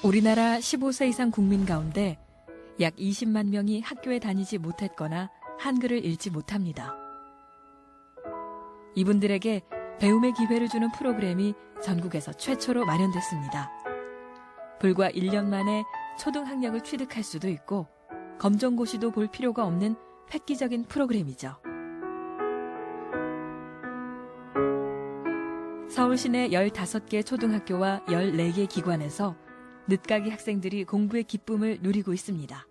우리나라 15세 이상 국민 가운데 약 20만 명이 학교에 다니지 못했거나 한글을 읽지 못합니다. 이분들에게 배움의 기회를 주는 프로그램이 전국에서 최초로 마련됐습니다. 불과 1년 만에 초등학력을 취득할 수도 있고 검정고시도 볼 필요가 없는 획기적인 프로그램이죠. 서울 시내 15개 초등학교와 14개 기관에서 늦가기 학생들이 공부의 기쁨을 누리고 있습니다.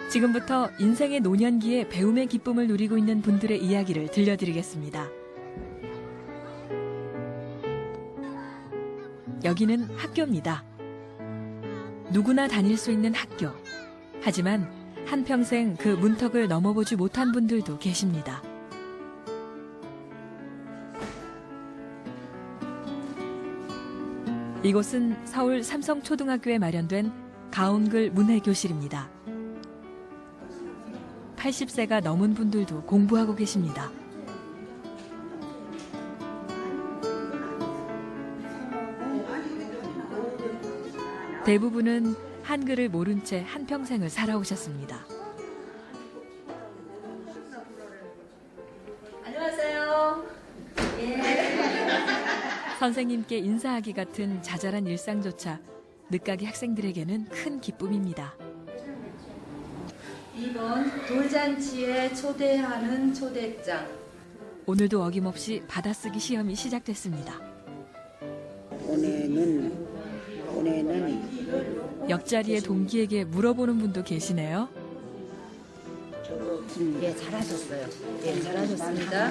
지금부터 인생의 노년기에 배움의 기쁨을 누리고 있는 분들의 이야기를 들려드리겠습니다. 여기는 학교입니다. 누구나 다닐 수 있는 학교. 하지만 한평생 그 문턱을 넘어보지 못한 분들도 계십니다. 이곳은 서울 삼성초등학교에 마련된 가온글 문해교실입니다. 80세가 넘은 분들도 공부하고 계십니다. 대부분은 한글을 모른 채 한평생을 살아오셨습니다. 안녕하세요. 선생님께 인사하기 같은 자잘한 일상조차 늦가기 학생들에게는 큰 기쁨입니다. 이번 돌잔치에 초대하는 초대장. 오늘도 어김없이 받아쓰기 시험이 시작됐습니다. 올해는 옆자리의 동기에게 물어보는 분도 계시네요. 예, 잘하셨어요. 예, 잘하셨습니다.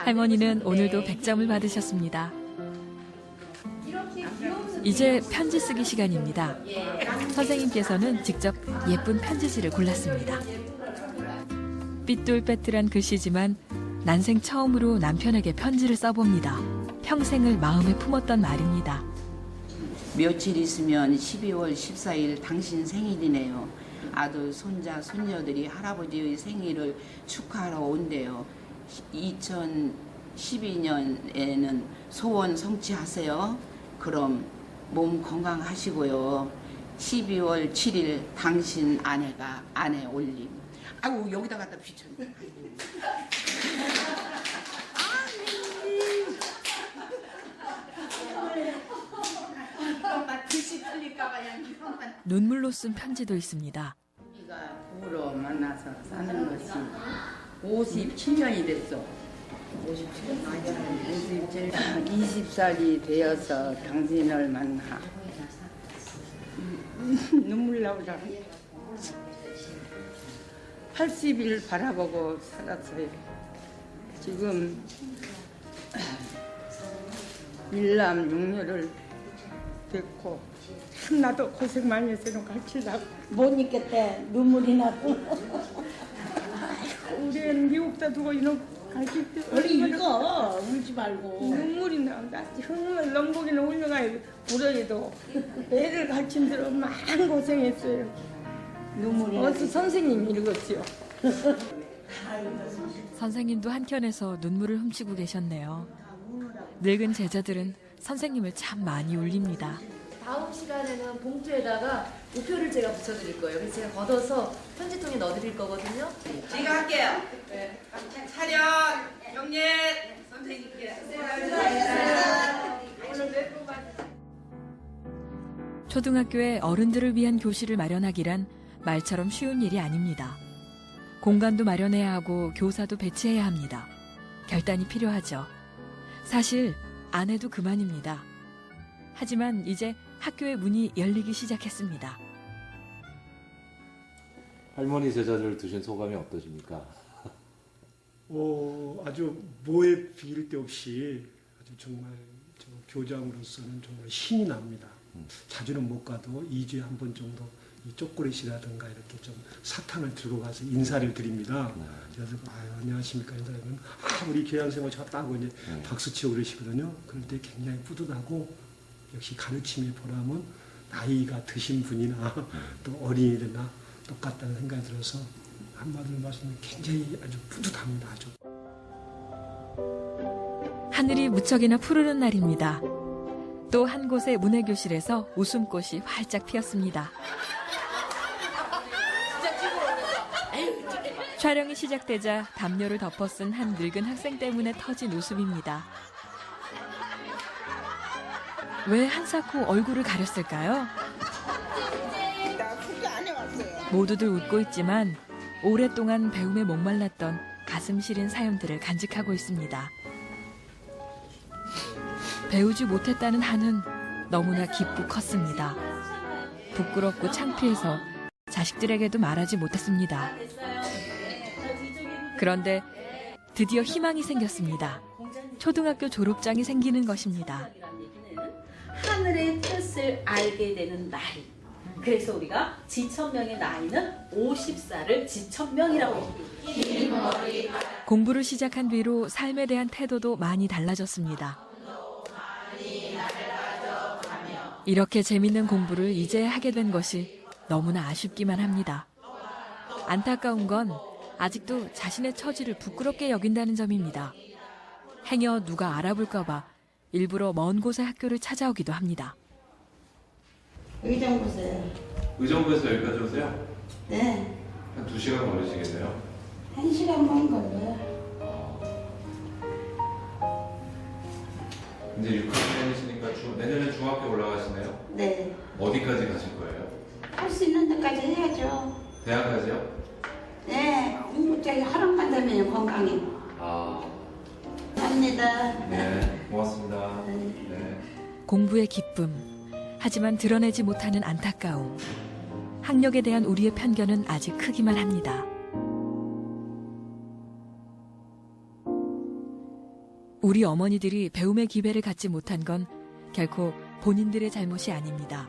할머니는 오늘도 100점을 받으셨습니다. 이제 편지 쓰기 시간입니다. 선생님께서는 직접 예쁜 편지지를 골랐습니다. 삐뚤빼뚤한 글씨지만 난생 처음으로 남편에게 편지를 써봅니다. 평생을 마음에 품었던 말입니다. 며칠 있으면 12월 14일 당신 생일이네요. 아들, 손자, 손녀들이 할아버지의 생일을 축하하러 온대요. 2012년에는 소원 성취하세요. 그럼 몸 건강하시고요. 12월 7일 당신 아내가 아내 올림. 아이고 여기다 갖다 비쳤네. 눈물로 쓴 편지도 있습니다. 우리가 부부로 만나서 사는 것이 57년이 됐어. 57년? 20살이 되어서 당신을 만나. 눈물 나오잖아. 80일 바라보고 살았어요. 지금 일남 육녀를 됐고 나도 고생 많이 했어요. 가르치려고. 못 잊겠대. 눈물이 나고. 우리는 미국다 두고 이놈 가르칠 때 우리 읽어. 울지 말고. 눈물이 나온다. 정말 넘보기는 훌륭하게 불어도 애들 가르친 대로 많이 고생했어요. 눈물이 어서 선생님 읽었지요. 선생님도 한켠에서 눈물을 훔치고 계셨네요. 늙은 제자들은 선생님을 참 많이 울립니다. 다음 시간에는 봉투에다가 우표를 제가 붙여드릴 거예요. 그래서 제가 걷어서 편지통에 넣어드릴 거거든요. 제가 할게요. 네. 차렷, 영예, 선생님께. 초등학교에 어른들을 위한 교실을 마련하기란 말처럼 쉬운 일이 아닙니다. 공간도 마련해야 하고 교사도 배치해야 합니다. 결단이 필요하죠. 사실 안 해도 그만입니다. 하지만 이제 학교의 문이 열리기 시작했습니다. 할머니 제자를 두신 소감이 어떠십니까? 아주 뭐에 비길 데 없이 아주 정말 교장으로서는 정말 신이 납니다. 자주는 못 가도 2주에 한 번 정도 이 초콜릿이라든가 이렇게 좀 사탕을 들고 가서 인사를 드립니다. 그래서 안녕하십니까 인사하면 우리 교양생활 좋다고 이제 박수치고 그러시거든요. 그럴 때 굉장히 뿌듯하고 역시 가르침의 보람은 나이가 드신 분이나 또 어린이들나 똑같다는 생각이 들어서 한마디로 말씀드리면 굉장히 아주 뿌듯합니다. 아주. 하늘이 무척이나 푸르른 날입니다. 또 한 곳의 문해교실에서 웃음꽃이 활짝 피었습니다. 촬영이 시작되자 담요를 덮어쓴 한 늙은 학생 때문에 터진 웃음입니다. 왜 한사코 얼굴을 가렸을까요? 모두들 웃고 있지만 오랫동안 배움에 목말랐던 가슴 시린 사연들을 간직하고 있습니다. 배우지 못했다는 한은 너무나 깊고 컸습니다. 부끄럽고 창피해서 자식들에게도 말하지 못했습니다. 그런데 드디어 희망이 생겼습니다. 초등학교 졸업장이 생기는 것입니다. 하늘의 뜻을 알게 되는 나이. 그래서 우리가 지천명의 나이는 50살을 지천명이라고 합니다. 공부를 시작한 뒤로 삶에 대한 태도도 많이 달라졌습니다. 이렇게 재밌는 공부를 이제 하게 된 것이 너무나 아쉽기만 합니다. 안타까운 건 아직도 자신의 처지를 부끄럽게 여긴다는 점입니다. 행여 누가 알아볼까 봐 일부러 먼 곳의 학교를 찾아오기도 합니다. 의정 보세요. 의정부에서 여기까지 오세요? 네. 한 2시간 걸리시겠네요? 1시간만 걸려요. 이제 6학년이시니까 내년에 중학교 올라가시네요? 네. 어디까지 가실 거예요? 할 수 있는 데까지 해야죠. 대학까지요? 네. 공부장이 허락만 되면 건강해. 아, 합니다. 네, 고맙습니다. 네. 공부의 기쁨, 하지만 드러내지 못하는 안타까움. 학력에 대한 우리의 편견은 아직 크기만 합니다. 우리 어머니들이 배움의 기회를 갖지 못한 건 결코 본인들의 잘못이 아닙니다.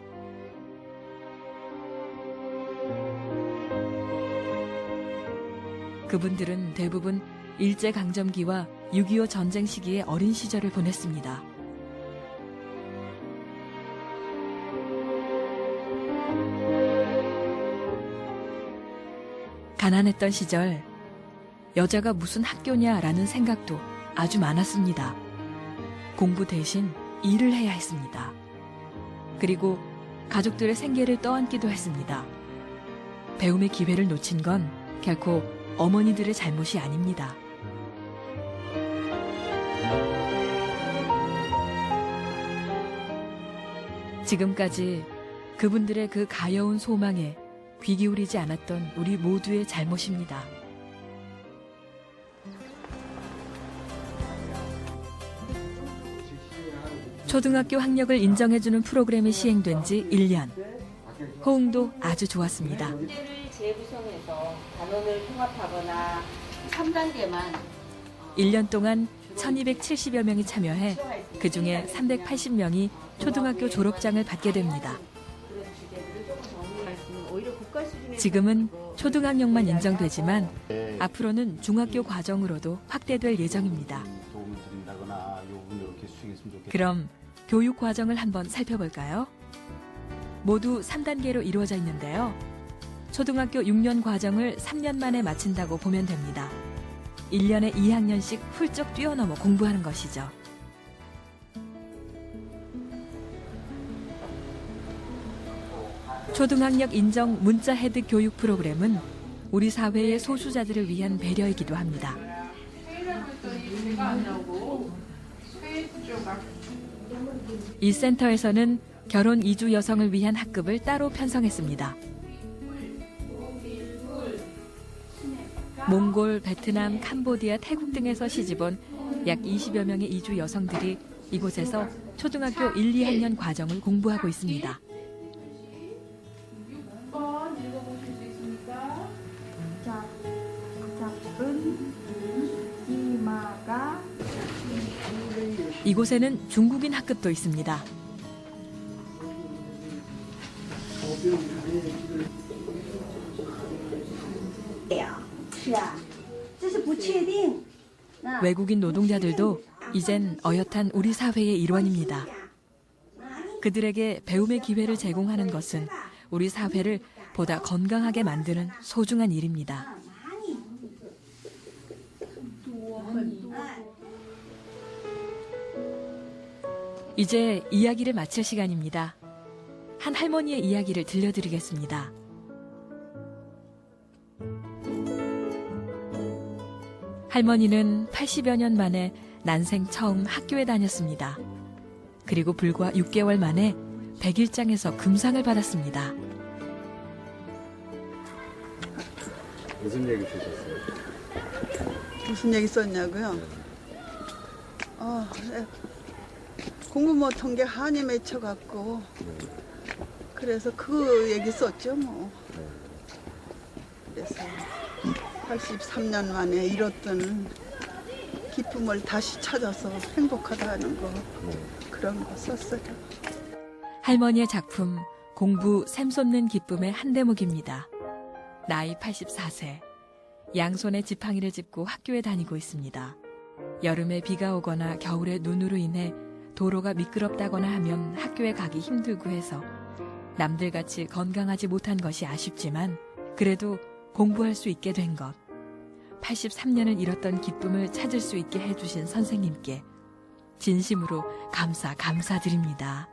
그분들은 대부분 일제강점기와 6.25 전쟁 시기의 어린 시절을 보냈습니다. 가난했던 시절, 여자가 무슨 학교냐라는 생각도 아주 많았습니다. 공부 대신 일을 해야 했습니다. 그리고 가족들의 생계를 떠안기도 했습니다. 배움의 기회를 놓친 건 결코 어머니들의 잘못이 아닙니다. 지금까지 그분들의 그 가여운 소망에 귀 기울이지 않았던 우리 모두의 잘못입니다. 초등학교 학력을 인정해주는 프로그램이 시행된 지 1년. 호응도 아주 좋았습니다. 문제를 재구성해서 단원을 통합하거나 3단계만 1년 동안 1270여 명이 참여해 그중에 380명이 초등학교 졸업장을 받게 됩니다. 지금은 초등학력만 인정되지만 앞으로는 중학교 과정으로도 확대될 예정입니다. 그럼 교육 과정을 한번 살펴볼까요? 모두 3단계로 이루어져 있는데요. 초등학교 6년 과정을 3년 만에 마친다고 보면 됩니다. 1년에 2학년씩 훌쩍 뛰어넘어 공부하는 것이죠. 초등학력 인정 문자 혜득 교육 프로그램은 우리 사회의 소수자들을 위한 배려이기도 합니다. 이 센터에서는 결혼 이주 여성을 위한 학급을 따로 편성했습니다. 몽골, 베트남, 캄보디아, 태국 등에서 시집온 약 20여 명의 이주 여성들이 이곳에서 초등학교 1, 2학년 과정을 공부하고 있습니다. 이곳에는 중국인 학급도 있습니다. 외국인 노동자들도 이젠 어엿한 우리 사회의 일원입니다. 그들에게 배움의 기회를 제공하는 것은 우리 사회를 보다 건강하게 만드는 소중한 일입니다. 이제 이야기를 마칠 시간입니다. 한 할머니의 이야기를 들려드리겠습니다. 할머니는 80여 년 만에 난생 처음 학교에 다녔습니다. 그리고 불과 6개월 만에 백일장에서 금상을 받았습니다. 무슨 얘기 쓰셨어요? 무슨 얘기 썼냐고요? 공부 못한 게 한이 맺혀갖고 그래서 그 얘기 썼죠 뭐. 그래서 83년 만에 잃었던 기쁨을 다시 찾아서 행복하다는 거 그런 거 썼어요. 할머니의 작품 공부 샘솟는 기쁨의 한 대목입니다. 나이 84세. 양손에 지팡이를 짚고 학교에 다니고 있습니다. 여름에 비가 오거나 겨울에 눈으로 인해 도로가 미끄럽다거나 하면 학교에 가기 힘들고 해서 남들같이 건강하지 못한 것이 아쉽지만 그래도 공부할 수 있게 된 것. 83년을 잃었던 기쁨을 찾을 수 있게 해주신 선생님께 진심으로 감사드립니다.